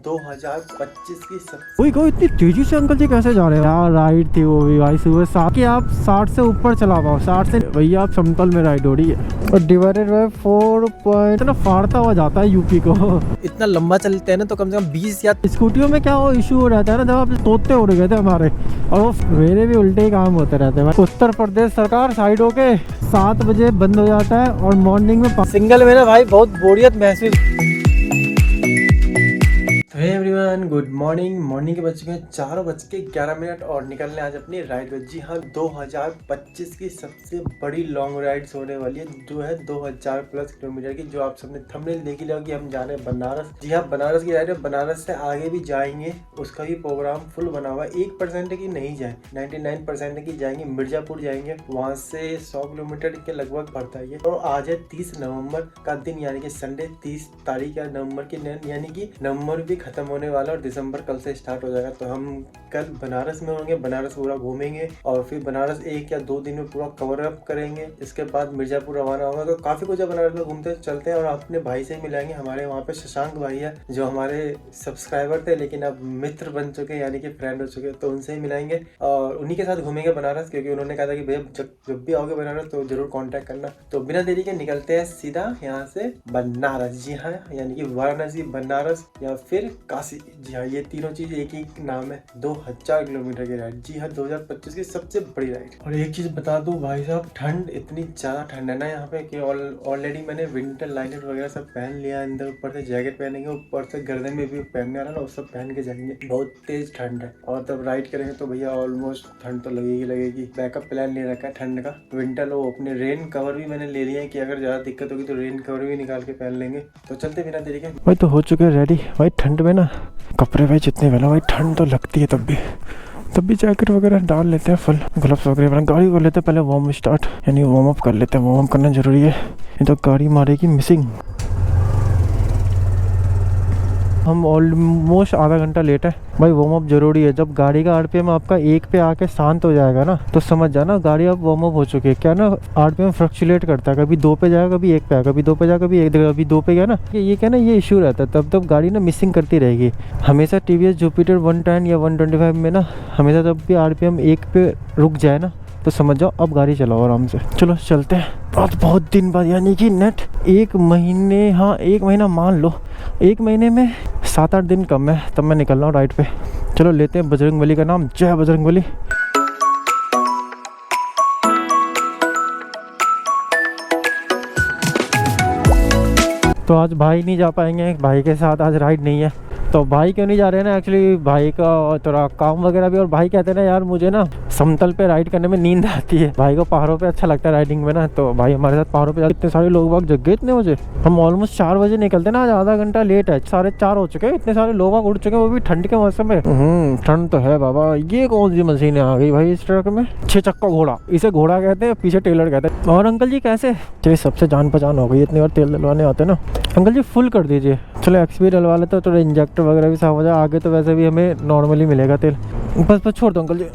2025 की सब। कोई इतनी तेजी से अंकल जी कैसे जा रहे हैं यार। राइड थी वो भी भाई सुबह 7 की, आप 60 से ऊपर चला पाओ। 60 से भैया आप समतल में राइड हो रही है और डिवाइडेड बाय 4 पॉइंट ना फाड़ता हुआ जाता है यूपी को। इतना लंबा चलते हैं ना तो कम से कम 20 या स्कूटियों में क्या वो इशू हो रहता है ना, जब आप तोते उड़ गए थे हमारे, और वो मेरे भी उल्टे ही काम होते रहते हैं। उत्तर प्रदेश सरकार साइड होके 7 बजे बंद हो जाता है और मॉर्निंग में सिंगल में ना भाई बहुत बोरियत महसूस। Hey everyone, good morning. Morning के बज चुके हैं 4:11 और निकलने आज अपनी राइड पे। जी हाँ, 2025 की सबसे बड़ी लॉन्ग राइड्स होने वाली है, जो है 2000 प्लस किलोमीटर की, जो आप सबने थंबनेल देख लिया कि हम जा रहे हैं बनारस। जी हाँ, बनारस की राइड है। बनारस से आगे भी जाएंगे, उसका भी प्रोग्राम फुल बना हुआ है। 1% की नहीं जाए, 99% की जाएंगे। मिर्जापुर जाएंगे, वहाँ से 100 किलोमीटर के लगभग पड़ता है। और आज है 30 नवम्बर का दिन, यानी कि संडे 30 तारीख है नवम्बर की, यानी कि नवम्बर भी खत्म होने वाला और दिसंबर कल से स्टार्ट हो जाएगा। तो हम कल बनारस में होंगे, बनारस पूरा घूमेंगे और फिर बनारस 1 या 2 दिन में पूरा कवर अप करेंगे। इसके बाद मिर्जापुर रवाना होगा। तो काफी कुछ है बनारस में, घूमते चलते हैं और अपने भाई से मिलाएंगे। हमारे वहाँ पे शशांक भाई है, जो हमारे सब्सक्राइबर थे लेकिन अब मित्र बन चुके, यानी कि फ्रेंड हो चुके, तो उनसे ही मिलाएंगे और उन्हीं के साथ घूमेंगे बनारस, क्योंकि उन्होंने कहा था कि भैया जब भी आओगे बनारस तो जरूर कॉन्टेक्ट करना। तो बिना देरी के निकलते हैं सीधा यहाँ से बनारस। जी हाँ, यानी कि वाराणसी, बनारस या फिर काशी। जी हाँ, ये तीनों चीज एक ही नाम है। 2000 किलोमीटर की राइड। जी हाँ, 2025 की सबसे बड़ी राइड। और एक चीज बता दूं भाई साहब, ठंड इतनी ज्यादा ठंड है ना यहाँ पे कि ऑलरेडी मैंने विंटर लाइनर वगैरह सब पहन लिया। अंदर ऊपर से जैकेट पहनेंगे, ऊपर से गर्दन में भी पहनने वाला ना, वो सब पहन के जाएंगे। बहुत तेज ठंड है और तब राइड करेंगे तो भैया ऑलमोस्ट ठंड तो लगेगी। बैकअप प्लान ले रखा है ठंड का। विंटर लो, अपने रेन कवर भी मैंने ले लिए है कि अगर ज्यादा दिक्कत होगी तो रेन कवर भी निकाल के पहन लेंगे। तो चलते बिना देरी के भाई। तो हो चुके रेडी भाई। ठंड में ना कपड़े भाई जितने पहना भाई, ठंड तो लगती है तब भी जैकेट वगैरह डाल लेते हैं, फुल ग्लव्स वगैरह। गाड़ी कर लेते हैं पहले वार्म स्टार्ट, यानी वार्म अप कर लेते हैं। वार्म अप करना जरूरी है, नहीं तो गाड़ी मारेगी मिसिंग। हम ऑलमोस्ट आधा घंटा लेट है भाई। वार्म अप जरूरी है। जब गाड़ी का आरपीएम आपका 1 पे आके शांत हो जाएगा ना, तो समझ जाना गाड़ी अब वार्म अप हो चुकी है। क्या ना, आरपीएम फ्लक्चुएट करता है, कभी 2 पे जाएगा, कभी 1 पे आएगा, कभी 2 पे जाएगा, कभी 1, कभी 2 पे गया ना, ये क्या ना, ये इशू रहता है। तब गाड़ी ना मिसिंग करती रहेगी हमेशा। टीवीएस जुपिटर 110 या 125 में ना हमेशा जब भी आरपीएम 1 पे रुक जाए ना, तो समझ जाओ अब गाड़ी चलाओ आराम से। चलो चलते हैं। बहुत दिन बाद, यानी कि नेट 1 महीने, हाँ 1 महीना मान लो, 1 महीने में 7-8 दिन कम है, तब मैं निकल रहा हूँ राइड पे। चलो लेते हैं बजरंगबली का नाम। जय बजरंगबली। तो आज भाई नहीं जा पाएंगे, भाई के साथ आज राइड नहीं है। तो भाई क्यों नहीं जा रहे हैं ना, एक्चुअली भाई का थोड़ा काम वगैरह भी, और भाई कहते हैं ना यार मुझे ना समतल पे राइड करने में नींद आती है। भाई को पहाड़ों पे अच्छा लगता है राइडिंग में ना, तो भाई हमारे साथ पहाड़ों पे जाते। इतने सारे लोग बाग जग गए इतने बजे। हम ऑलमोस्ट 4 बजे निकलते ना, आज आधा घंटा लेट है। 4:30 हो चुके हैं, इतने सारे लोग बाग उड़ चुके हैं, वो भी ठंड के मौसम में। ठंड तो है बाबा। ये कौन सी मशीन आ गई भाई इस ट्रक में? 6 चक्का घोड़ा, इसे घोड़ा कहते हैं, पीछे टेलर कहते हैं। और अंकल जी कैसे? चलिए सबसे जान पहचान हो गई, इतनी बार तेल डलवाने आते ना। अंकल जी फुल कर दीजिए। चलो एक्सपी डलवा लेते, तो इंजेक्टर वगैरह भी साफ हो जाए। आगे तो वैसे भी हमें नॉर्मली मिलेगा तेल। बस छोड़ दो अंकल जी।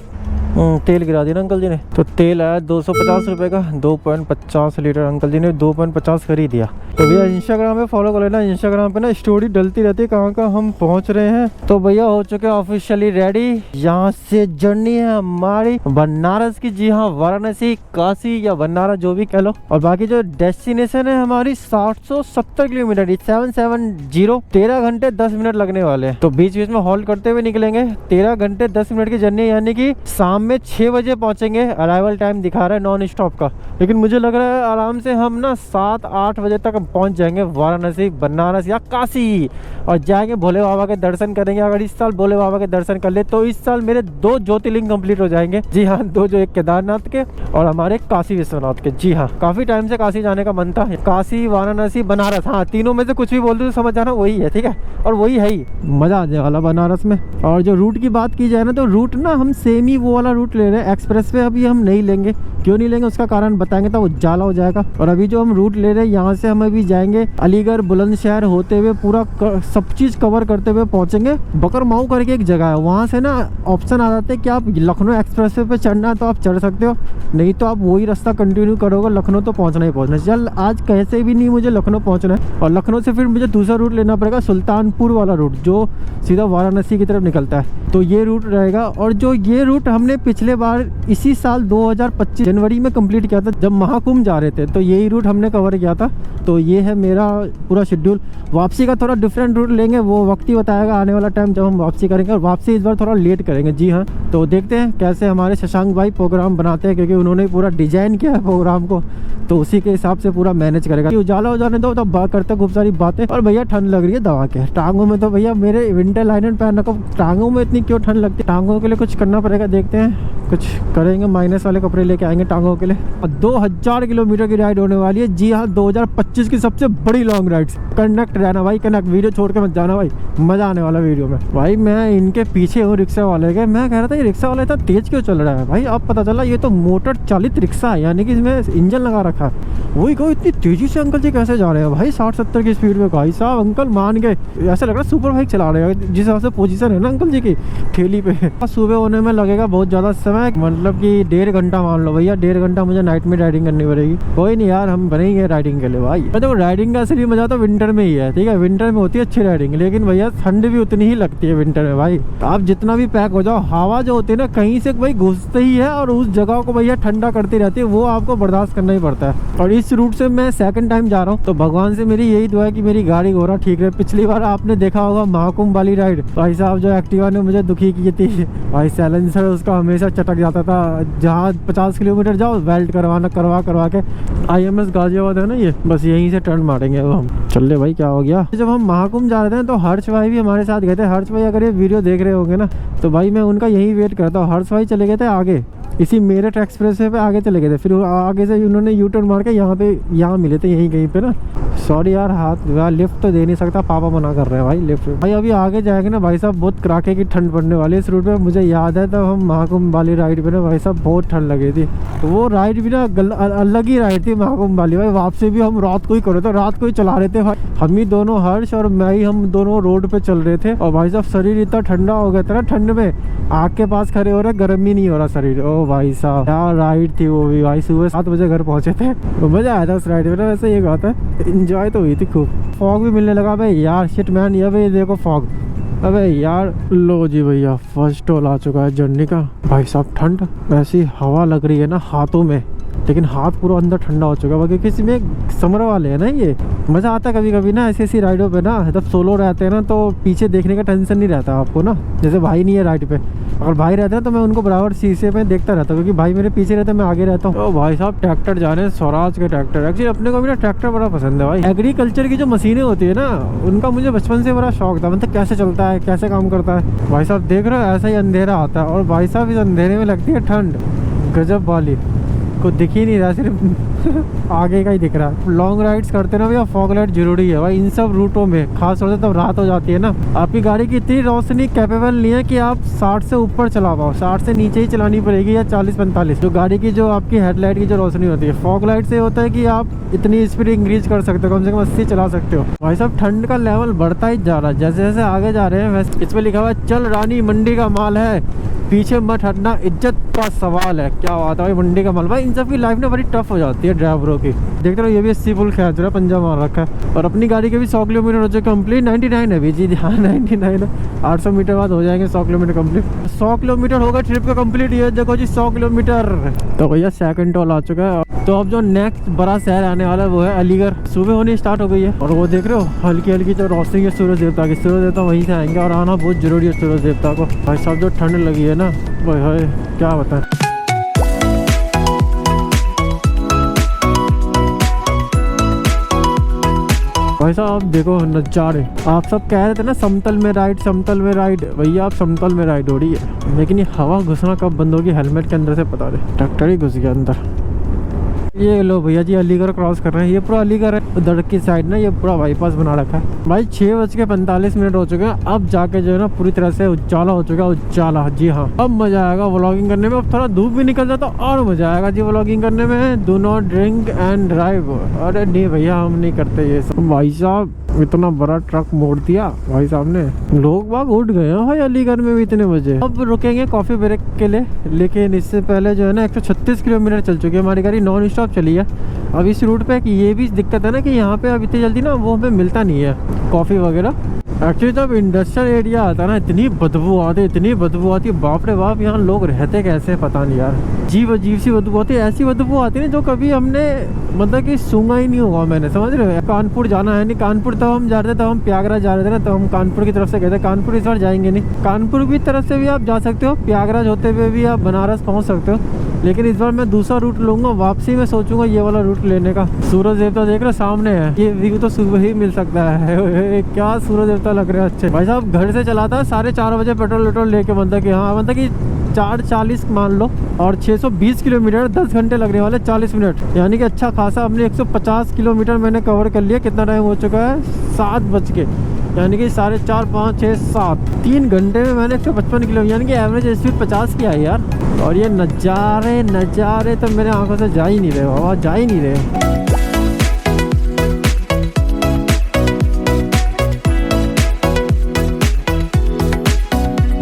तेल गिरा दिया ना अंकल जी ने। तो तेल आया 250 रुपये का, 2.50 लीटर। अंकल जी ने 2.50 कर ही दिया। तो भैया इंस्टाग्राम पे फॉलो कर लेना। इंस्टाग्राम पे ना स्टोरी डलती रहती है कहाँ कहाँ हम पहुँच रहे हैं। तो भैया हो चुके ऑफिशियली रेडी। यहाँ से जर्नी है हमारी बनारस की। जी हाँ, वाराणसी, काशी या बनारस जो भी कह लो। और बाकी जो डेस्टिनेशन है हमारी 770 किलोमीटर, 770, 13 घंटे 10 मिनट लगने वाले हैं। तो बीच बीच में हॉल्ट करते हुए निकलेंगे। 13 घंटे 10 मिनट की जर्नी, यानी कि शाम में 6 बजे पहुंचेंगे। अराइवल टाइम दिखा रहा है नॉन स्टॉप का, लेकिन मुझे लग रहा है आराम से हम ना 7-8 बजे तक पहुंच जाएंगे वाराणसी, बनारस या काशी। और जाएंगे भोले बाबा के दर्शन करेंगे। अगर इस साल भोले बाबा के दर्शन कर ले तो इस साल मेरे 2 ज्योतिर्लिंग कंप्लीट हो जाएंगे। जी हाँ, 2 जो, एक केदारनाथ के और हमारे काशी विश्वनाथ के। जी हाँ, काफी टाइम से काशी जाने का मन था। काशी, वाराणसी, बनारस, हाँ तीनों में से कुछ भी बोल दो तो समझ जाना वही है, ठीक है। और वही है ही, मजा आ जाए वाला बनारस में। और जो रूट की बात की जाए ना, तो रूट ना हम सेम ही वो वाला रूट ले रहे हैं। एक्सप्रेस वे अभी हम नहीं लेंगे, क्यों नहीं लेंगे उसका कारण बताएंगे तो उजाला हो जाएगा। और अभी जो हम रूट ले रहे हैं यहाँ से हम अभी जाएंगे अलीगढ़ बुलंदशहर होते हुए पूरा सब चीज कवर करते हुए पहुंचेंगे। बकरमाऊ करके एक जगह है, वहाँ से ना ऑप्शन आ जाते हैं कि आप लखनऊ एक्सप्रेसवे पे चढ़ना है तो आप चढ़ सकते हो, नहीं तो आप वही रास्ता कंटिन्यू करोगे, लखनऊ तो पहुंचना ही पहुंचना। चल आज कैसे भी नहीं मुझे लखनऊ पहुंचना है, और लखनऊ से फिर मुझे दूसरा रूट लेना पड़ेगा, सुल्तानपुर वाला रूट जो सीधा वाराणसी की तरफ निकलता है। तो ये रूट रहेगा। और जो ये रूट हमने पिछले बार इसी साल 2025 जनवरी में कंप्लीट किया था जब महाकुंभ जा रहे थे, तो यही रूट हमने कवर किया था। तो ये है मेरा पूरा शेड्यूल। वापसी का थोड़ा डिफरेंट रूट लेंगे, वो वक्त ही बताएगा आने वाला टाइम जब हम वापसी करेंगे। और वापसी इस बार थोड़ा लेट करेंगे, जी हाँ। तो देखते हैं कैसे हमारे शशांक भाई प्रोग्राम बनाते हैं, क्योंकि उन्होंने पूरा डिजाइन किया है प्रोग्राम को, तो उसी के हिसाब से पूरा मैनेज करेगा। उजाला हो जाने दो तब बात करते हैं खूब सारी बातें। और भैया ठंड लग रही है दवा के, टांगों में तो भैया मेरे विंटर लाइनर पहनने को टांगों में इतनी क्यों ठंड लगती है। टांगों के लिए कुछ करना पड़ेगा, देखते हैं कुछ करेंगे, माइनस वाले कपड़े लेके आएंगे टांगों के लिए। 2000 किलोमीटर की राइड होने वाली है, जी हाँ 2025 की सबसे बड़ी लॉन्ग राइड्स। कनेक्ट रहना भाई, कनेक्ट, वीडियो छोड़ के मत जाना भाई, मजा आने वाला वीडियो में। भाई मैं इनके पीछे हूँ रिक्शा वाले के, मैं कह रहा था ये रिक्शा वाला इतना तेज क्यों चल रहा है भाई, अब पता चला ये तो मोटर चालित रिक्शा है, यानी कि इसमें इंजन लगा रखा है। वही कहो इतनी तेजी से अंकल जी कैसे जा रहे हैं भाई 60-70 की स्पीड में। भाई साहब अंकल मान गए, ऐसा लग रहा है सुपर बाइक चला रहे हैं जिस हिसाब से पोजीशन है ना अंकल जी की ठेली पे। सुबह होने में लगेगा बहुत ज़्यादा समय, मतलब कि 1.5 घंटा मान लो भैया, 1.5 घंटा मुझे नाइट में राइडिंग करनी पड़ेगी। कोई नहीं यार, हम बनेंगे राइडिंग के लिए भाई। तो राइडिंग का असली मजा तो विंटर में ही है, ठीक है, विंटर में होती है अच्छी राइडिंग, लेकिन भैया ठंड भी उतनी ही लगती है विंटर में भाई। आप जितना भी पैक हो जाओ, हवा जो होती है ना कहीं से भाई घुसते ही है और उस जगह को भैया ठंडा करती रहती है, वो आपको बर्दाश्त करना ही पड़ता है। और इस रूट से मैं सेकंड टाइम जा रहा हूँ, तो भगवान से मेरी यही दुआ है कि मेरी गाड़ी घोड़ा ठीक रहे। पिछली बार आपने देखा होगा महाकुंभ वाली राइड, भाई साहब जो एक्टिवा ने मुझे दुखी की थी भाई, साइलेंसर उसका हमेशा चटक जाता था। जहाँ 50 किलोमीटर जाओ वेल्ट करवा के IMS गाजियाबाद है ना ये, बस यहीं से टर्न मारेंगे अब हम। चल ले भाई क्या हो गया। जब हम महाकुंभ जा रहे थे तो हर्ष भाई भी हमारे साथ गए थे। हर्ष भाई अगर ये वीडियो देख रहे होंगे ना तो भाई मैं उनका यही वेट करता हूँ। हर्ष भाई चले गए थे आगे, इसी मेरठ एक्सप्रेसवे पे आगे चले गए थे, फिर आगे से उन्होंने यू टर्न मार के यहाँ मिले थे यहीं कहीं पे ना। सॉरी यार, हाथ लिफ्ट तो दे नहीं सकता, पापा मना कर रहे हैं भाई लिफ्ट। भाई अभी आगे जाएंगे ना भाई साहब, बहुत कड़ाके की ठंड पड़ने वाली है इस रूट पे। मुझे याद है तब हम महाकुंभ वाली राइड पे ना भाई साहब बहुत ठंड लगी थी, तो वो राइड भी ना अलग ही राइड थी महाकुंभ वाली भाई। वापसी भी हम रात को ही कर रहे थे, रात को ही चला रहे थे भाई, हम ही दोनों, हर्ष और मैं ही, हम दोनों रोड पे चल रहे थे। और भाई साहब शरीर इतना ठंडा हो गया था ना, ठंड में आग के पास खड़े हो रहे, गर्म ही नहीं हो रहा शरीर। ओ भाई साहब क्या राइड थी वो भी भाई। सुबह 7 बजे घर पहुंचे थे, तो मजा आया था उस राइड में ना। वैसे ये बात है, एंजॉय तो हुई थी खूब। फॉग भी मिलने लगा भाई यार, शिट मैन, ये भाई देखो फॉग। अबे यार लो जी भैया, फर्स्ट टोल आ चुका है जर्नी का। भाई साहब ठंड, ऐसी हवा लग रही है ना हाथों में, लेकिन हाथ पूरा अंदर ठंडा हो चुका है, क्योंकि इसमें समर वाले है ना। ये मज़ा आता है कभी कभी ना ऐसी राइडों पे ना, जब सोलो रहते हैं ना तो पीछे देखने का टेंशन नहीं रहता आपको ना। जैसे भाई नहीं है राइड पे, अगर भाई रहते हैं तो मैं उनको बराबर शीशे में देखता रहता हूँ, क्योंकि भाई मेरे पीछे रहते हैं, मैं आगे रहता हूँ। तो भाई साहब ट्रैक्टर जा रहे हैं, स्वराज के ट्रैक्टर। एक्चुअली अपने को भी ना ट्रैक्टर बड़ा पसंद है भाई। एग्रीकल्चर की जो मशीनें होती है ना, उनका मुझे बचपन से बड़ा शौक था, मतलब कैसे चलता है, कैसे काम करता है। भाई साहब देख रहे हो ऐसा ही अंधेरा आता है, और भाई साहब इस अंधेरे में लगती है ठंड गजब वाली, को दिख ही नहीं रहा, सिर्फ आगे का ही दिख रहा है। लॉन्ग राइड्स करते ना भैया फॉग लाइट जरूरी है भाई इन सब रूटों में, खास तौर से तब रात हो जाती है ना। आपकी गाड़ी की इतनी रोशनी कैपेबल नहीं है कि आप 60 से ऊपर चला पाओ, 60 से नीचे ही चलानी पड़ेगी, या 40-45 जो गाड़ी की जो आपकी हेडलाइट की जो रोशनी होती है। फॉग लाइट से होता है कि आप इतनी स्पीड इंक्रीज कर सकते हो, कम से कम 80 चला सकते हो। भाई साहब ठंड का लेवल बढ़ता ही जा रहा है, जैसे जैसे आगे जा रहे हैं वैसे। इसमें लिखा हुआ है चल रानी मंडी का माल है, पीछे मत हटना, इज्जत का सवाल है। क्या बात है भाई, मंडी का माल भाई। इन सब की लाइफ ना बड़ी टफ हो जाती है ड्राइवरों की। देखते रहो ये भी 80 फुल खेच रहा है, पंजा मार रखा है। और अपनी गाड़ी के भी 100 किलोमीटर हो चुके कंप्लीट, 99 है भी जी, हाँ 99 है। 800 मीटर बाद हो जाएंगे 100 किलोमीटर कंप्लीट। 100 किलोमीटर होगा ट्रिप का कंप्लीट, ये देखो जी 100 किलोमीटर। तो भैया सेकंड टोल आ चुका है। तो अब जो नेक्स्ट बड़ा शहर आने वाला है वो है अलीगढ़। सुबह होनी स्टार्ट हो गई है, और वो देख रहे हो हल्की हल्की जो रोशनी है सूरज देवता की, सूरज देवता वहीं से आएंगे, और आना बहुत जरूरी है सूरज देवता को। भाई साहब जो ठंड लगी है ना भाई, हाय क्या बताएं। भाई साहब आप देखो नज़ारे, आप सब कह रहे थे ना समतल में राइड, समतल में राइड, भैया आप समतल में राइड हो रही है। लेकिन ये हवा घुसना कब बंद होगी हेलमेट के अंदर से पता नहीं, ट्रैक्टर ही घुस गया अंदर। ये लो भैया जी अलीगढ़ क्रॉस कर रहे हैं। ये पूरा अलीगढ़ है, उधर की साइड ना ये पूरा बाईपास बना रखा है। भाई 6:45 हो चुके हैं। अब जाके जो है ना पूरी तरह से उजाला हो चुका है, उजाला। जी हाँ, अब मजा आएगा व्लॉगिंग करने में। अब थोड़ा धूप भी निकल जाता और मजा आएगा जी व्लॉगिंग करने में। Do not drink and drive. अरे नहीं भैया, हम नहीं करते ये सब। भाई साहब इतना बड़ा ट्रक मोड़ दिया भाई साहब ने। लोग बाग उठ गए हैं भाई अलीगढ़ में भी इतने बजे। अब रुकेंगे कॉफी ब्रेक के लिए, लेकिन इससे पहले जो है ना 136 किलोमीटर चल चुकी है हमारी गाड़ी, नॉन स्टॉप चली है। अब इस रूट पे ये भी दिक्कत है ना कि यहाँ पे अब इतनी जल्दी ना वो हमें मिलता नहीं है कॉफ़ी वगैरह। एक्चुअली जब इंडस्ट्रियल एरिया आता है ना, इतनी बदबू आती है, इतनी बदबू आती है, बाप रे बाप। यहाँ लोग रहते कैसे पता नहीं यार। अजीब सी बदबू आती है। ऐसी बदबू आती है ना जो कभी हमने मतलब कि सूंघा ही नहीं होगा मैंने, समझ रहे हो। कानपुर जाना है नहीं, कानपुर तब हम जा रहे थे, तब हम प्रयागराज जा रहे थे ना, तो हम कानपुर की तरफ से गए थे। कानपुर इस बार जाएंगे नहीं। कानपुर की तरफ से भी आप जा सकते हो, प्रयागराज होते हुए भी आप बनारस पहुँच सकते हो, लेकिन इस बार मैं दूसरा रूट लूंगा। वापसी में सोचूंगा ये वाला रूट लेने का। सूरज देवता देख रहे सामने है, ये व्यू तो सुबह ही मिल सकता है। क्या सूरज देवता लग रहे हैं अच्छे। भाई साहब घर से चलाता है 4:30 बजे पेट्रोल वेट्रोल लेके, मतलब कि हाँ मतलब कि 4:40 मान लो, और 620 किलोमीटर 10 घंटे लगने वाले 40 मिनट, यानी कि अच्छा खासा हमने 150 किलोमीटर मैंने कवर कर लिया। कितना टाइम हो चुका है? 7 बज के, यानी कि 4:30, 5, 6, 7, 3 घंटे में मैंने 155 किलो, यानी कि एवरेज स्पीड 50 की आई यार। और ये नज़ारे तो मेरे आंखों से जा ही नहीं रहे बाबा, जा ही नहीं रहे।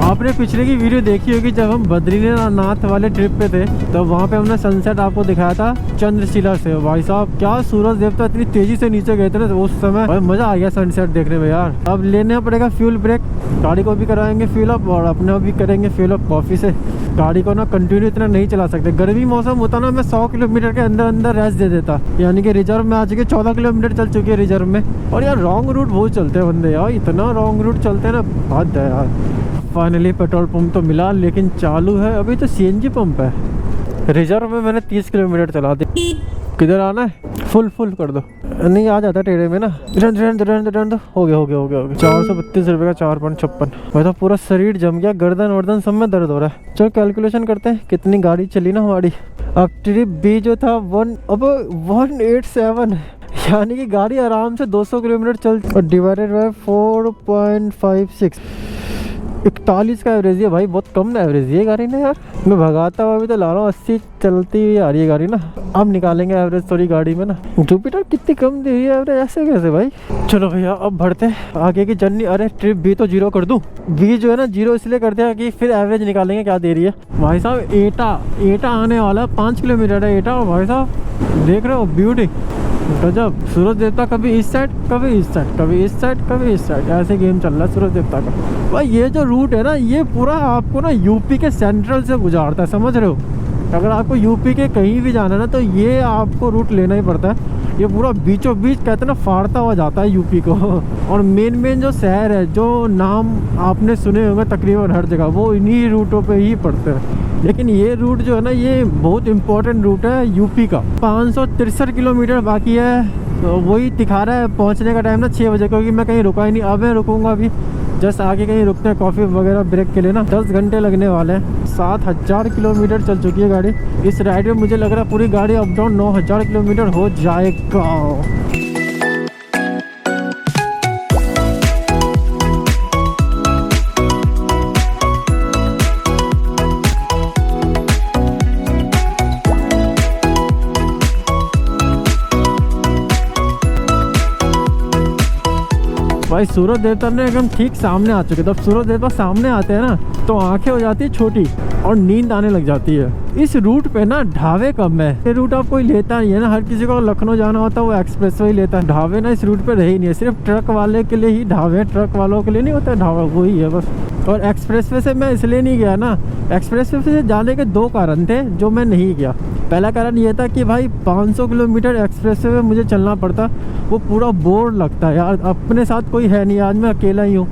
आपने पिछले की वीडियो देखी होगी जब हम बद्रीनाथ वाले ट्रिप पे थे, तो वहाँ पे हमने सनसेट आपको दिखाया था चंद्रशिला से। भाई साहब क्या सूरज देवता इतनी तेजी से नीचे गए थे ना उस समय, भाई मजा आ गया सनसेट देखने में यार। अब लेना पड़ेगा फ्यूल ब्रेक, गाड़ी को भी कराएंगे फ्यूल अप और अपने भी करेंगे फ्यूल अप कॉफी से। गाड़ी को ना कंटिन्यू इतना नहीं चला सकते। गर्मी मौसम होता ना, मैं 100 किलोमीटर के अंदर रेस्ट दे देता, यानी कि रिजर्व में आ चुके 14 किलोमीटर चल चुके हैं रिजर्व में। और यार रॉन्ग रूट बहुत चलते हैं बंदे यार, इतना रॉन्ग रूट चलते हैं ना, हद है यार। फाइनली पेट्रोल पंप तो मिला, लेकिन चालू है अभी तो सीएनजी पंप है। रिजर्व में मैंने 30 किलोमीटर चला दी। किधर आना है? फुल कर दो। नहीं आ जाता टेढ़े में ना। रहने दो। हो गया 432 रुपये का 4.56। भाई तो पूरा शरीर जम गया, गर्दन वर्दन सब में दर्द हो रहा है। चलो कैलकुलेशन करते हैं कितनी गाड़ी चली ना हमारी। अब ट्रिप बी जो था 187, यानी कि गाड़ी आराम से 200 किलोमीटर चल, और डिवाइडेड बाय 4.56, 41 का एवरेज है भाई। बहुत कम एवरेज है गाड़ी ने यार। मैं भगाता हुआ भी तो ला रहा हूँ, 80 चलती हुई आ रही है गाड़ी ना। अब निकालेंगे एवरेज थोड़ी गाड़ी में ना। जुपिटर कितनी कम दे रही है एवरेज, ऐसे कैसे भाई। चलो भैया अब बढ़ते हैं आगे की जर्नी। अरे ट्रिप बी तो 0 कर दूँ, बी जो है ना 0 इसलिए कर दिया कि फिर एवरेज निकालेंगे क्या दे रही है। भाई साहब एटा आने वाला 5 किलोमीटर है एटा। भाई साहब देख रहे हो ब्यूटी, गजब। सूरज देवता कभी इस साइड, कभी इस साइड, कभी इस साइड, कभी इस साइड, ऐसे गेम चल रहा है सूरज देवता का। भाई ये जो रूट है ना, ये पूरा आपको ना यूपी के सेंट्रल से गुजारता है, समझ रहे हो। अगर आपको यूपी के कहीं भी जाना है ना, तो ये आपको रूट लेना ही पड़ता है। ये पूरा बीचों बीच कहते हैं ना, फाड़ता हुआ जाता है यूपी को। और मेन जो शहर है, जो नाम आपने सुने होंगे तकरीबन हर जगह, वो इन्हीं रूटों पे ही पड़ते हैं। लेकिन ये रूट जो है ना, ये बहुत इम्पोर्टेंट रूट है यूपी का। 563 किलोमीटर बाकी है, तो वही दिखा रहा है पहुंचने का टाइम ना 6 बजे, क्योंकि मैं कहीं रुका ही नहीं। अब मैं रुकूंगा अभी, जस्ट आगे कहीं रुकते हैं कॉफ़ी वगैरह ब्रेक के लिए ना। 10 घंटे लगने वाले हैं। 7000 किलोमीटर चल चुकी है गाड़ी। इस राइड में मुझे लग रहा है पूरी गाड़ी अप डाउन 9000 किलोमीटर हो जाएगा। भाई सूरज देवता ने एकदम ठीक सामने आ चुके। जब सूरज देवता सामने आते हैं ना, तो आंखें हो जाती है छोटी और नींद आने लग जाती है। इस रूट पे ना ढाबे कम है। ये रूट आप कोई लेता नहीं है ना, हर किसी को लखनऊ जाना होता है वो एक्सप्रेस वे ही लेता है। ढाबे ना इस रूट पे रहे ही नहीं है, सिर्फ ट्रक वाले के लिए ही ढाबे, ट्रक वालों के लिए नहीं होता ढाबा, वही है बस। और एक्सप्रेस वे से मैं इसलिए नहीं गया ना, एक्सप्रेस वे से जाने के 2 कारण थे जो मैं नहीं गया। पहला कारण ये था कि भाई 500 किलोमीटर एक्सप्रेस वे में मुझे चलना पड़ता, वो पूरा बोर लगता है यार। अपने साथ कोई है नहीं, आज मैं अकेला ही हूँ।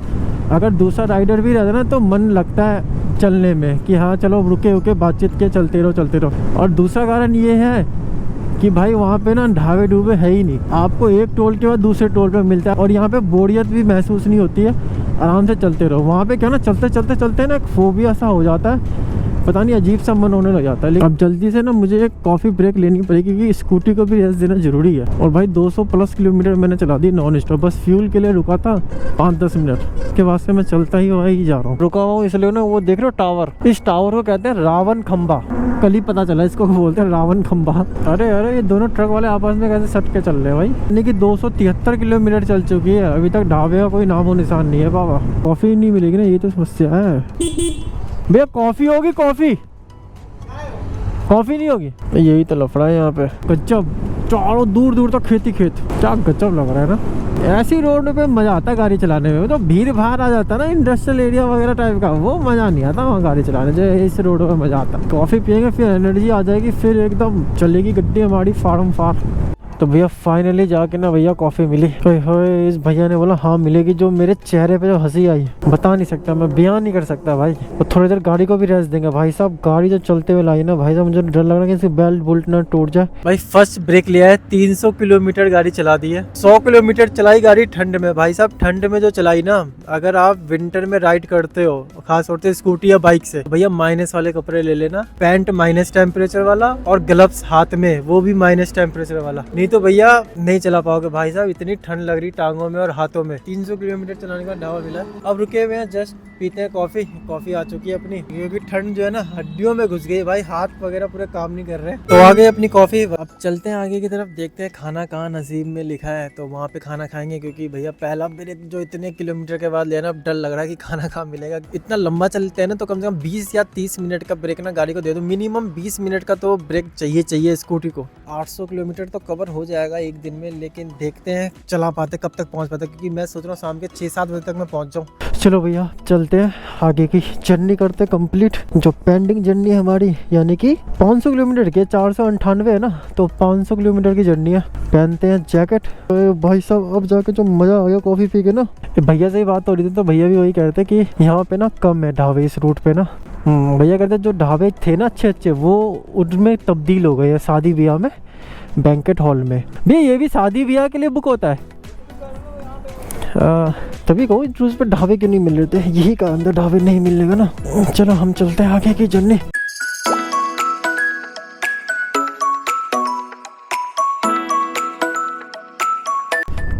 अगर दूसरा राइडर भी रहता ना, तो मन लगता है चलने में कि हाँ चलो रुके बातचीत के चलते रहो। और दूसरा कारण ये है कि भाई वहाँ पे ना ढाबे डूबे है ही नहीं। आपको एक टोल के बाद दूसरे टोल पे मिलता है, और यहाँ पे बोरियत भी महसूस नहीं होती है, आराम से चलते रहो। वहाँ पे क्या ना, चलते ना एक फोबिया सा हो जाता है पता नहीं अजीब सा मन होने लग जाता है। लेकिन अब जल्दी से ना मुझे एक कॉफ़ी ब्रेक लेनी पड़ेगी क्योंकि स्कूटी को भी रेस्ट देना जरूरी है। और भाई 200 प्लस किलोमीटर मैंने चला दी नॉन स्टॉप, बस फ्यूल के लिए रुका था 5-10 मिनट के बाद से मैं चलता ही वही जा रहा हूँ। रुका हुआ इसलिए ना, वो देख रहे हो टावर, इस टावर को कहते हैं रावण खंबा। कल ही पता चला इसको बोलते हैं रावण खंबा। अरे ये दोनों ट्रक वाले आपस में कैसे सट के चल रहे हैं भाई। यानी कि 273 किलोमीटर चल चुकी है, अभी तक ढाबे का कोई नामो निशान नहीं है बाबा। कॉफ़ी नहीं मिलेगी ना, ये तो समस्या है। भैया कॉफ़ी होगी? कॉफ़ी नहीं होगी? यही तो लफड़ा है यहाँ पे। गजब, चारों दूर दूर तक खेती खेत, क्या गजब लग रहा है ना। ऐसी रोड पे मजा आता है गाड़ी चलाने में। तो भीड़ भाड़ आ जाता है ना इंडस्ट्रियल एरिया वगैरह टाइप का, वो मजा नहीं आता वहाँ गाड़ी चलाने। जो इस रोड पे मजा आता है। कॉफी पियेंगे फिर एनर्जी आ जाएगी, फिर एकदम चलेगी गड्डी हमारी फार्म फार। तो भैया फाइनली जाके ना भैया कॉफ़ी मिली। होए इस भैया ने बोला हाँ मिलेगी। जो मेरे चेहरे पे जो हंसी आई बता नहीं सकता, मैं बयान नहीं कर सकता भाई। और थोड़ी देर गाड़ी को भी रेस्ट देंगे भाई साहब। गाड़ी जो चलते हुए लाई ना भाई साहब, मुझे डर लग रहा है कि इसकी बेल्ट बुल्ट ना टूट जाए। भाई फर्स्ट ब्रेक लिया है, 300 किलोमीटर गाड़ी चला दी है। 100 किलोमीटर चलाई गाड़ी ठंड में भाई साहब। ठंड में जो चलाई ना, अगर आप विंटर में राइड करते हो खास तौर से स्कूटी या बाइक से, भैया माइनस वाले कपड़े ले लेना। पैंट माइनस टेम्परेचर वाला और ग्लव्स हाथ में, वो भी माइनस टेम्परेचर वाला, नहीं तो भैया नहीं चला पाओगे भाई साहब। इतनी ठंड लग रही टांगों में और हाथों में। 300 किलोमीटर चलाने का ढाबा मिला। अब रुके हुए हैं, जस्ट पीते हैं कॉफी। कॉफी आ चुकी है अपनी, क्योंकि ठंड जो है ना हड्डियों में घुस गई भाई, हाथ वगैरह पूरे काम नहीं कर रहे। तो आ गए अपनी कॉफी। अब चलते हैं आगे की तरफ, देखते हैं खाना कहाँ नसीब में लिखा है तो वहाँ पे खाना खाएंगे। क्योंकि भैया पहला ब्रेक जो इतने किलोमीटर के बाद लेना, अब डर लग रहा है कि खाना कहाँ मिलेगा। इतना लंबा चलते हैं ना, तो कम से कम 20 या 30 मिनट का ब्रेक ना गाड़ी को दे दो। मिनिमम 20 मिनट का तो ब्रेक चाहिए स्कूटी को। 800 किलोमीटर तो कवर हो जाएगा एक दिन में, लेकिन देखते हैं चला पाते कब तक पहुंच पाते। क्योंकि मैं सोच रहा हूँ शाम के 6-7 बजे तक मैं पहुंच जाऊँ। चलो भैया चलते हैं, आगे की जर्नी करते कंप्लीट। जो पेंडिंग जर्नी है हमारी, यानी कि 500 किलोमीटर की, 498 है ना, तो 500 किलोमीटर की जर्नी है। पहनते हैं जैकेट। तो भाई साहब अब जाके जो मजा आ गया कॉफी पी के ना। भैया से ही बात हो रही थी तो भैया भी वही कह रहे थे कि यहाँ पे ना कम है ढाबे इस रूट पे ना। भैया कहते जो ढाबे थे ना अच्छे वो उनमें तब्दील हो गए हैं शादी ब्याह में, बैंकेट हॉल में। भैया ये भी शादी ब्याह के लिए बुक होता है? तभी कहूँ इस रूट पे ढाबे क्यों नहीं मिल रहे थे, यही कारण था ढाबे नहीं मिलने का ना। चलो हम चलते हैं आगे की जर्नी।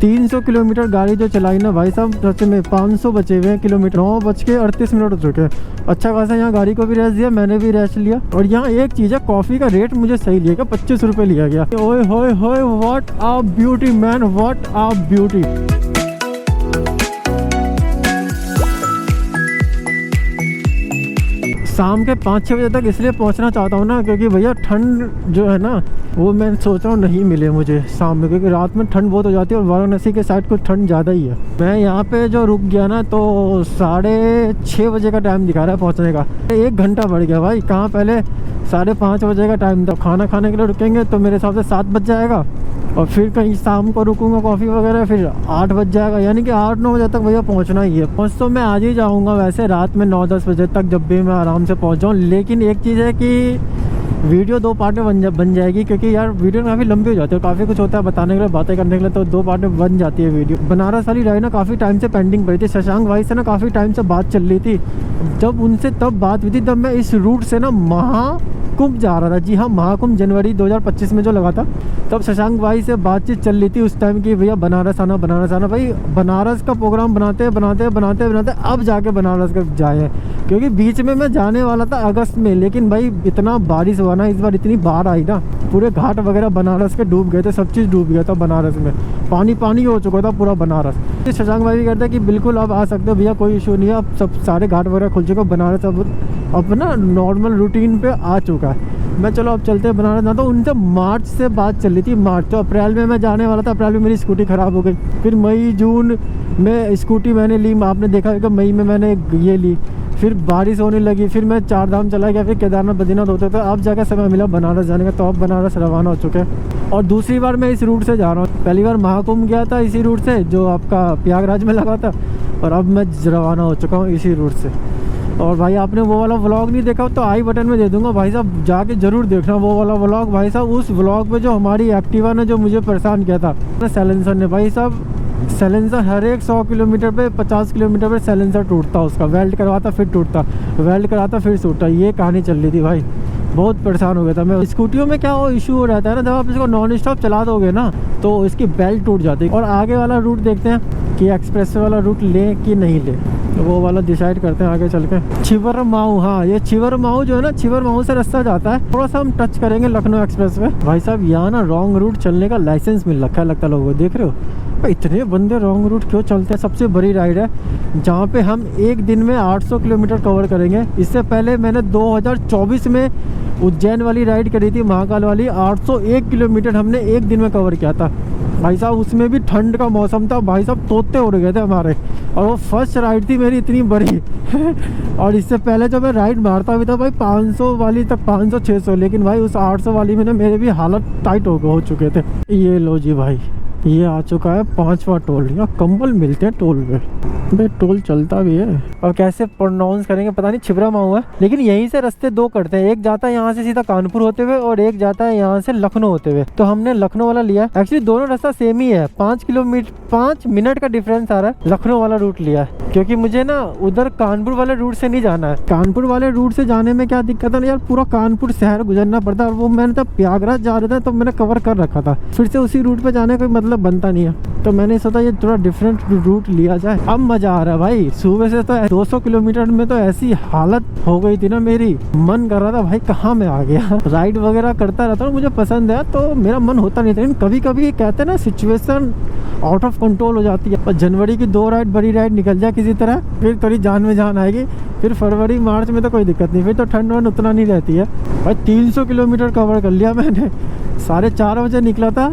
300 किलोमीटर गाड़ी जो चलाई ना भाई साहब, सच में 500 बचे हुए हैं किलोमीटर। 9:38 हो चुके हैं। अच्छा खासा यहाँ गाड़ी को भी रेस्ट दिया, मैंने भी रेस्ट लिया। और यहाँ एक चीज़ है, कॉफ़ी का रेट मुझे सही लिया गया, 25 रुपये लिया गया। ओए होए होए, what a beauty man, what a beauty. शाम के 5-6 बजे तक इसलिए पहुंचना चाहता हूं ना, क्योंकि भैया ठंड जो है ना वो मैं सोच रहा हूँ नहीं मिले मुझे शाम में, क्योंकि रात में ठंड बहुत हो जाती है और वाराणसी के साइड कुछ ठंड ज़्यादा ही है। मैं यहाँ पे जो रुक गया ना तो 6:30 बजे का टाइम दिखा रहा है पहुँचने का। 1 घंटा बढ़ गया भाई। कहाँ पहले 5:30 बजे का टाइम था। खाना खाने के लिए रुकेंगे तो मेरे हिसाब से 7 बज जाएगा, और फिर कहीं शाम को रुकूंगा कॉफ़ी वगैरह, फिर 8 बज जाएगा। यानी कि 8-9 बजे तक भैया पहुंचना ही है। पहुंच तो मैं आज ही जाऊंगा वैसे, रात में 9-10 बजे तक जब भी मैं आराम से पहुंच जाऊँ। लेकिन एक चीज़ है कि वीडियो 2 पार्ट में बन जाएगी, क्योंकि यार वीडियो काफ़ी लंबी हो जाती है, काफ़ी कुछ होता है बताने के लिए, बातें करने के लिए, तो 2 पार्ट में बन जाती है वीडियो। बनारस वाली राइड ना काफ़ी टाइम से पेंडिंग पड़ी थी। शशांक भाई से ना काफ़ी टाइम से बात चल रही थी। जब उनसे तब बात हुई थी, तब मैं इस रूट से ना महाकुंभ जा रहा था। जी हाँ, महाकुंभ जनवरी 2025 में जो लगा था, तब शशांक भाई से बातचीत चल रही थी उस टाइम की भैया बनारस आना भाई। बनारस का प्रोग्राम बनाते अब जाके बनारस का जाए, क्योंकि बीच में मैं जाने वाला था अगस्त में, लेकिन भाई इतना बारिश हुआ ना इस बार, इतनी बाढ़ आई ना, पूरे घाट वगैरह बनारस के डूब गए थे, सब चीज़ डूब गया था बनारस में, पानी हो चुका था पूरा बनारस। शशांक भाई भी कहते हैं कि बिल्कुल आप आ सकते हो भैया, कोई इशू नहीं है, अब सब सारे घाट वगैरह खुल चुके हैं, बनारस अब ना नॉर्मल रूटीन पे आ चुका है। मैं चलो अब चलते हैं बनारस ना। तो उनसे मार्च से बात चल रही थी, मार्च तो अप्रैल में मैं जाने वाला था। अप्रैल में मेरी स्कूटी ख़राब हो गई, फिर मई जून में स्कूटी मैंने ली, आपने देखा कि मई में मैंने ये ली, फिर बारिश होने लगी, फिर मैं 4 धाम चला गया, फिर केदारनाथ बद्रीनाथ होते थे। अब जाकर समय मिला बनारस जाने का, तो अब बनारस रवाना हो चुके हैं। और दूसरी बार मैं इस रूट से जा रहा हूँ। पहली बार महाकुंभ गया था इसी रूट से, जो आपका प्रयागराज में लगा था, और अब मैं रवाना हो चुका हूँ इसी रूट से। और भाई आपने वो वाला व्लॉग नहीं देखा तो आई बटन में दे दूंगा भाई साहब, जाके जरूर देखना वो वाला व्लॉग भाई साहब। उस व्लॉग पे जो हमारी एक्टिवा ने जो मुझे परेशान किया था साइलेंसर ने, भाई साहब साइलेंसर हर एक 100 किलोमीटर पे 50 किलोमीटर पे साइलेंसर टूटता उसका, वेल्ड करवाता फिर टूटता, वेल्ड कराता फिर टूटता, ये कहानी चल रही थी भाई। बहुत परेशान हो गया था मैं। स्कूटियों में क्या वो इशू हो रहता है ना, जब आप इसको नॉन स्टॉप चला दोगे ना तो इसकी बेल्ट टूट जाती है। और आगे वाला रूट देखते हैं कि एक्सप्रेस वाला रूट ले कि नहीं ले, तो वो वाला डिसाइड करते हैं आगे चल के। छिवर माऊ, हाँ ये छिवर माऊ जो है ना, छिवर माऊ से रास्ता जाता है, थोड़ा सा हम टच करेंगे लखनऊ एक्सप्रेस वे। भाई साहब यहाँ ना रॉन्ग रूट चलने का लाइसेंस मिल रखा है लगता है लोगों को, देख रहे हो भाई इतने बंदे रॉन्ग रूट क्यों चलते हैं। सबसे बड़ी राइड है जहाँ पे हम एक दिन में 800 किलोमीटर कवर करेंगे। इससे पहले मैंने 2024 में उज्जैन वाली राइड करी थी, महाकाल वाली, 801 किलोमीटर हमने एक दिन में कवर किया था भाई साहब। उसमें भी ठंड का मौसम था भाई साहब, तोते उड़ गए थे हमारे। और वो फर्स्ट राइड थी मेरी इतनी बड़ी और इससे पहले जो मैं राइड मारता भी था भाई 500 वाली तक, 500-600, लेकिन भाई उस 800 वाली में ना मेरे भी हालत टाइट हो चुके थे। ये लो जी भाई, ये आ चुका है 5वां टोल। यहाँ कंबल मिलते हैं टोल पे भाई, टोल चलता भी है। और कैसे प्रोनाउंस करेंगे पता नहीं, छिबरा माऊ है, लेकिन यहीं से रास्ते दो करते हैं, एक जाता है यहाँ से सीधा कानपुर होते हुए और एक जाता है यहाँ से लखनऊ होते हुए। तो हमने लखनऊ वाला लिया। एक्चुअली दोनों रास्ता सेम ही है, 5 मिनट का डिफरेंस आ रहा है। लखनऊ वाला रूट लिया है क्योंकि मुझे ना उधर कानपुर वाले रूट से नहीं जाना है। कानपुर वाले रूट से जाने में क्या दिक्कत है ना यार, पूरा कानपुर शहर गुजरना पड़ता है। और वो मैंने तब प्रयागराज जा रहा था तो मैंने कवर कर रखा था, फिर से उसी रूट पे जाने का मतलब बनता नहीं है। तो मैंने सोचा ये थोड़ा डिफरेंट रूट लिया जाए। अब मजा आ रहा है भाई। सुबह से तो 200 किलोमीटर में तो ऐसी हालत हो गई थी ना मेरी, मन कर रहा था भाई कहाँ मैं आ गया। राइड वगैरह करता रहता हूँ, मुझे पसंद है, तो मेरा मन होता नहीं था। लेकिन कभी कभी कहते हैं ना सिचुएशन आउट ऑफ कंट्रोल हो जाती है। पर जनवरी की 2 राइड बड़ी राइड निकल जाए किसी तरह, फिर थोड़ी जान में जान आएगी। फिर फरवरी मार्च में तो कोई दिक्कत नहीं, फिर तो ठंड वंड उतना नहीं रहती है भाई। 300 किलोमीटर कवर कर लिया मैंने। 4:30 बजे निकला था,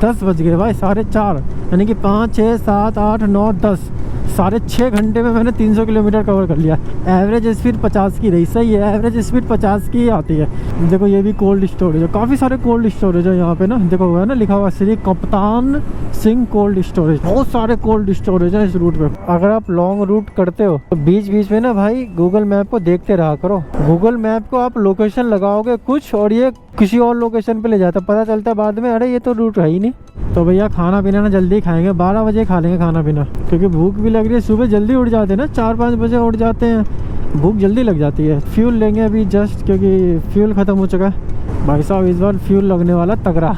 10 बज गए भाई, 4:30, यानी कि 5, 6, 7, 8, 9, 10, 6.5 घंटे में मैंने 300 किलोमीटर कवर कर लिया। एवरेज स्पीड 50 की रही, सही है, एवरेज स्पीड 50 की आती है। देखो ये भी कोल्ड स्टोरेज है, काफ़ी सारे कोल्ड स्टोरेज है यहाँ पे ना, देखो हुआ है ना लिखा हुआ श्री कप्तान सिंह कोल्ड स्टोरेज। बहुत सारे कोल्ड स्टोरेज है इस रूट पे। अगर आप लॉन्ग रूट करते हो तो बीच बीच में ना भाई गूगल मैप को देखते रहा करो। गूगल मैप को आप लोकेशन लगाओगे कुछ और ये किसी और लोकेशन पे ले जाता, पता चलता है बाद में अरे ये तो रूट है ही नहीं। तो भैया खाना पीना ना जल्दी खाएंगे, 12 बजे खा लेंगे खाना पीना, क्योंकि भूख भी लग रही है। सुबह जल्दी उठ जाते हैं ना, 4-5 बजे उठ जाते हैं, भूख जल्दी लग जाती है। फ्यूल लेंगे अभी जस्ट, क्योंकि फ्यूल ख़त्म हो चुका है भाई साहब। इस बार फ्यूल लगने वाला तगड़ा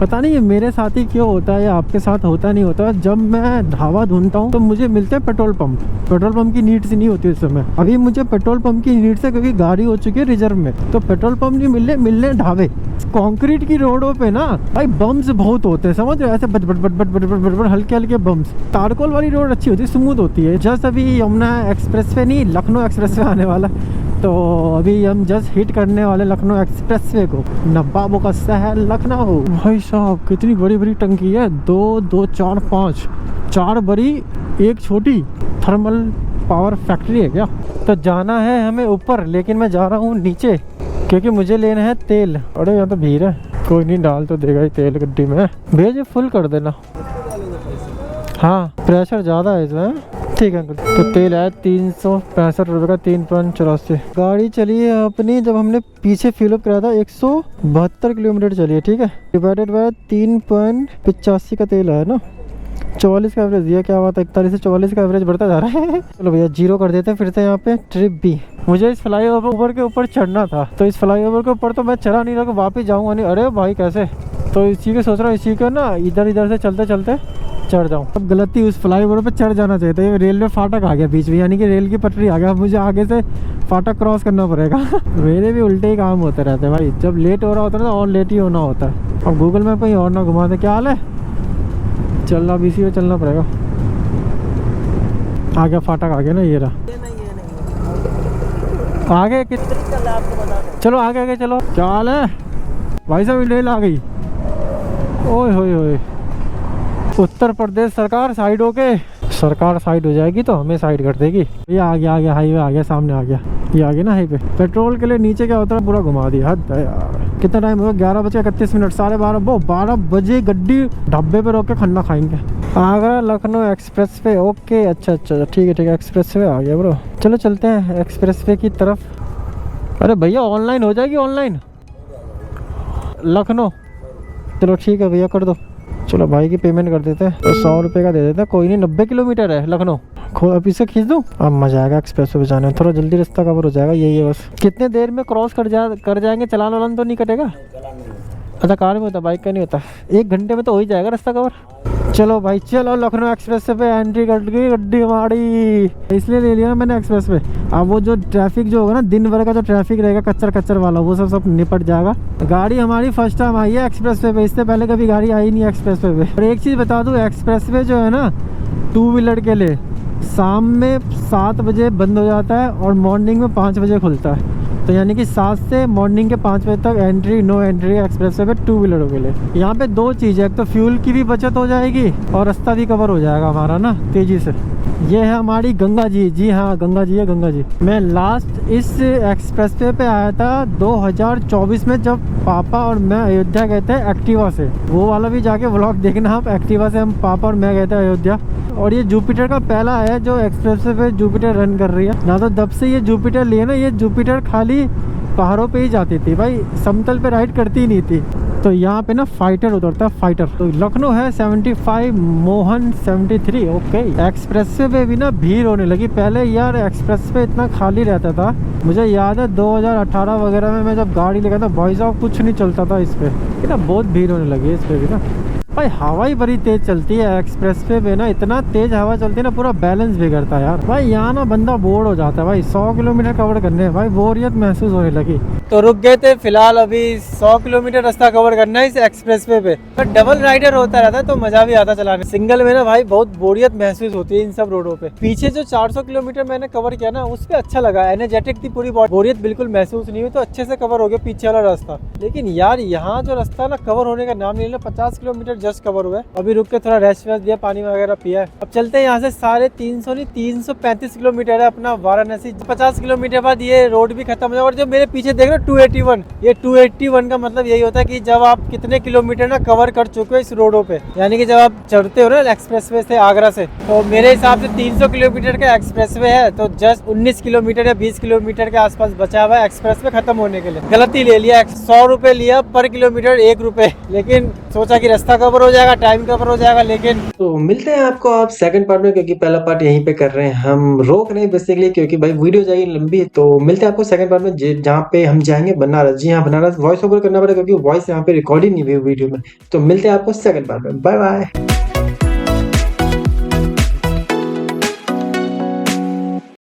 पता नहीं ये मेरे साथ ही क्यों होता है या आपके साथ होता नहीं होता। जब मैं ढाबा ढूंढता हूँ तो मुझे मिलते हैं पेट्रोल पंप की नीड से नहीं होती उस समय। अभी मुझे पेट्रोल पंप की नीड से, क्योंकि गाड़ी हो चुकी है रिजर्व में, तो पेट्रोल पंप नहीं मिलने ढाबे। कंक्रीट की रोडों पे ना भाई बम्स बहुत होते हैं, समझ रहे हो, ऐसे but but but but but but but हल्के हल्के बम्स। तारकोल वाली रोड अच्छी होती है, स्मूथ होती है। जस्ट अभी यमुना एक्सप्रेस वे नहीं, लखनऊ एक्सप्रेस वे आने वाला, तो अभी हम जस्ट हिट करने वाले लखनऊ एक्सप्रेस वे को। नवाबों का शहर लखनऊ। भाई साहब कितनी बड़ी बड़ी टंकी है, 2, 2, 4, 5, 4 बड़ी 1 छोटी थर्मल पावर फैक्ट्री है क्या। तो जाना है हमें ऊपर, लेकिन मैं जा रहा हूँ नीचे क्योंकि मुझे लेना है तेल। अरे यहाँ तो भीड़ है, कोई नहीं डाल तो देगा ही तेल गड्डी में। भेज फुल कर देना। हाँ प्रेशर ज़्यादा है इसमें, ठीक है अंकल। तो तेल है 365 रुपये का, 3.84। गाड़ी चली है अपनी, जब हमने पीछे फिलअप कराया था 172 किलोमीटर चली है, ठीक है, डिवाइडेड बाय 3.85 का तेल है ना, 44 का एवरेज। ये क्या बात है, 41 से 44 का एवरेज बढ़ता जा रहा है। चलो भैया 0 कर देते हैं फिर से यहाँ पे। ट्रिप भी मुझे इस फ्लाईओवर के ऊपर चढ़ना था, तो इस फ्लाईओवर के ऊपर तो मैं चढ़ा नहीं रहा, वापस जाऊँगा नहीं। अरे भाई कैसे, तो इसी के सोच रहा हूँ, इसी को ना इधर से चलते चलते चढ़ जाऊँ। अब गलती, उस फ्लाईओवर पे चढ़ जाना चाहिए था। ये रेलवे फाटक आ गया बीच में, यानी कि रेल की पटरी आ गया। अब मुझे आगे से फाटक क्रॉस करना पड़ेगा मेरे भी उल्टे ही काम होते रहते हैं भाई, जब लेट हो रहा होता है ना और लेट ही होना होता है। अब गूगल मैप कहीं और ना घुमा दे। क्या हाल है, चलना भी इसी में चलना पड़ेगा। आ गया फाटक, आ गया ना, ये रहा आगे। चलो आगे चलो। क्या हाल है भाई साहब, रेल आ गई। ओए होए होए, उत्तर प्रदेश सरकार साइड हो जाएगी तो हमें साइड कर देगी। ये आ गया हाईवे, आ गया सामने, आ गया ये, आ गया ना हाईवे। पेट्रोल के लिए नीचे क्या होता है, पूरा घुमा दिया। हद है यार। कितना टाइम हुआ, 11:31, 12:30 बजे गड्डी ढाबे पे रोक के खाना खाएंगे। Agra Lucknow express way, okay अच्छा ठीक है एक्सप्रेस वे आ गया ब्रो। चलो चलते हैं एक्सप्रेस वे की तरफ। अरे भैया ऑनलाइन हो जाएगी, ऑनलाइन लखनऊ। चलो ठीक है भैया कर दो। चलो भाई की पेमेंट कर देते हैं, तो 100 रुपये का दे देते हैं। कोई नहीं, 90 किलोमीटर है लखनऊ। अब इसे खींच दूँ, अब मजा आएगा एक्सप्रेस पे जाने में, थोड़ा जल्दी रास्ता कवर हो जाएगा। यही है बस। कितने देर में क्रॉस कर जाएंगे? चलान वालान तो नहीं कटेगा? अच्छा कार में होता, बाइक का नहीं होता। 1 घंटे में तो हो ही जाएगा रास्ता कवर। चलो भाई चलो, लखनऊ एक्सप्रेस पे एंट्री कर गई गड्डी हमारी। इसलिए ले लिया ना मैंने एक्सप्रेस पे। अब वो जो ट्रैफिक जो होगा ना, दिन भर का जो ट्रैफिक रहेगा कच्चर वाला, वो सब निपट जाएगा। गाड़ी हमारी फर्स्ट टाइम आई है एक्सप्रेस पे, इससे पहले कभी गाड़ी आई नहीं एक्सप्रेस पे। और एक चीज़ बता दूँ, एक्सप्रेस वे जो है ना 2 व्हीलर के लिए, शाम में 7 बजे बंद हो जाता है और मॉर्निंग में 5 बजे खुलता है। तो यानी कि 7 से मॉर्निंग के 5 बजे तक entry no entry expressway पे 2 व्हीलरों के लिए। यहाँ पे 2 चीज़ है, एक तो फ्यूल की भी बचत हो जाएगी और रास्ता भी कवर हो जाएगा हमारा ना तेज़ी से। ये है हमारी गंगा जी। जी हाँ, गंगा जी है, गंगा जी। मैं लास्ट इस एक्सप्रेस वे पे आया था 2024 में, जब पापा और मैं अयोध्या गए थे एक्टिवा से। वो वाला भी जाके व्लॉग देखना आप। एक्टिवा से हम पापा और मैं गए थे अयोध्या। और ये जुपिटर का पहला है जो एक्सप्रेस पे जुपिटर रन कर रही है ना। तो जब से ये जुपिटर लिए ना, ये जुपिटर खाली पहाड़ों पे ही जाती थी भाई, समतल पे राइड करती ही नहीं थी। तो यहाँ पे ना फाइटर उतरता है, फाइटर। तो लखनऊ है 75, मोहन 73। ओके, एक्सप्रेस पे भी ना भीड़ होने लगी। पहले यार एक्सप्रेस पे इतना खाली रहता था, मुझे याद है 2018 वगैरह में मैं जब गाड़ी लेगा था, भाई साहब कुछ नहीं चलता था इस पे ना। बहुत भीड़ होने लगी है इस पे भी ना भाई। हवा ही बड़ी तेज चलती है एक्सप्रेस पे ना, इतना तेज हवा चलती है ना, पूरा बैलेंस बिगड़ता है यार भाई। यहाँ ना बंदा बोर हो जाता है भाई। 100 किलोमीटर कवर करने है भाई, बोरियत महसूस होने लगी। तो रुक गए थे फिलहाल, अभी 100 किलोमीटर रास्ता कवर करना है इस एक्सप्रेस पे। पर डबल राइडर होता रहता है तो मजा भी आता चलाने। सिंगल में ना भाई बहुत बोरियत महसूस होती है इन सब रोडों पे। पीछे जो 400 किलोमीटर मैंने कवर किया ना, उस पर अच्छा लगा, एनर्जेटिक थी पूरी बॉडी, बोरियत बिल्कुल महसूस नहीं हुई। तो अच्छे से कवर हो गया पीछे वाला रास्ता। लेकिन यार यहाँ जो रास्ता ना कवर होने का नाम नहीं लेना, 50 किलोमीटर जस्ट कवर हुआ है। अभी रुक के थोड़ा रेस्ट वेस्ट दिया, पानी वगैरह पिया है। अब चलते हैं यहाँ से। 335 किलोमीटर है अपना वाराणसी। 50 किलोमीटर बाद ये रोड भी खत्म हो जाएगा। और जो मेरे पीछे देख रहे हो 281, ये 281 का मतलब यही होता है कि जब आप कितने किलोमीटर ना कवर कर चुके हो इस रोडों पे, यानी कि जब आप चढ़ते हो ना एक्सप्रेस वे से आगरा से, तो मेरे हिसाब से 300 किलोमीटर का एक्सप्रेस वे है, तो जस्ट 19 किलोमीटर या 20 किलोमीटर के आसपास बचा हुआ है एक्सप्रेस वे खत्म होने के लिए। गलती ले लिया, 100 रुपए लिया पर किलोमीटर 1 रुपए, लेकिन सोचा कि रास्ता कवर हो जाएगा, टाइम कवर हो जाएगा। लेकिन तो मिलते हैं आपको आप सेकंड पार्ट में, क्योंकि पहला पार्ट यहीं पे कर रहे हैं हम, रोक नहीं बेसिकली, क्योंकि भाई वीडियो जाएगी लंबी। तो मिलते हैं आपको सेकंड पार्ट में, जहाँ पे हम जाएंगे बनारस। जी हाँ, बनारस वॉइस ओवर करना पड़ेगा क्योंकि वॉइस यहाँ पे रिकॉर्ड ही नहीं हुई वीडियो में। तो मिलते हैं आपको सेकंड पार्ट में। Bye bye.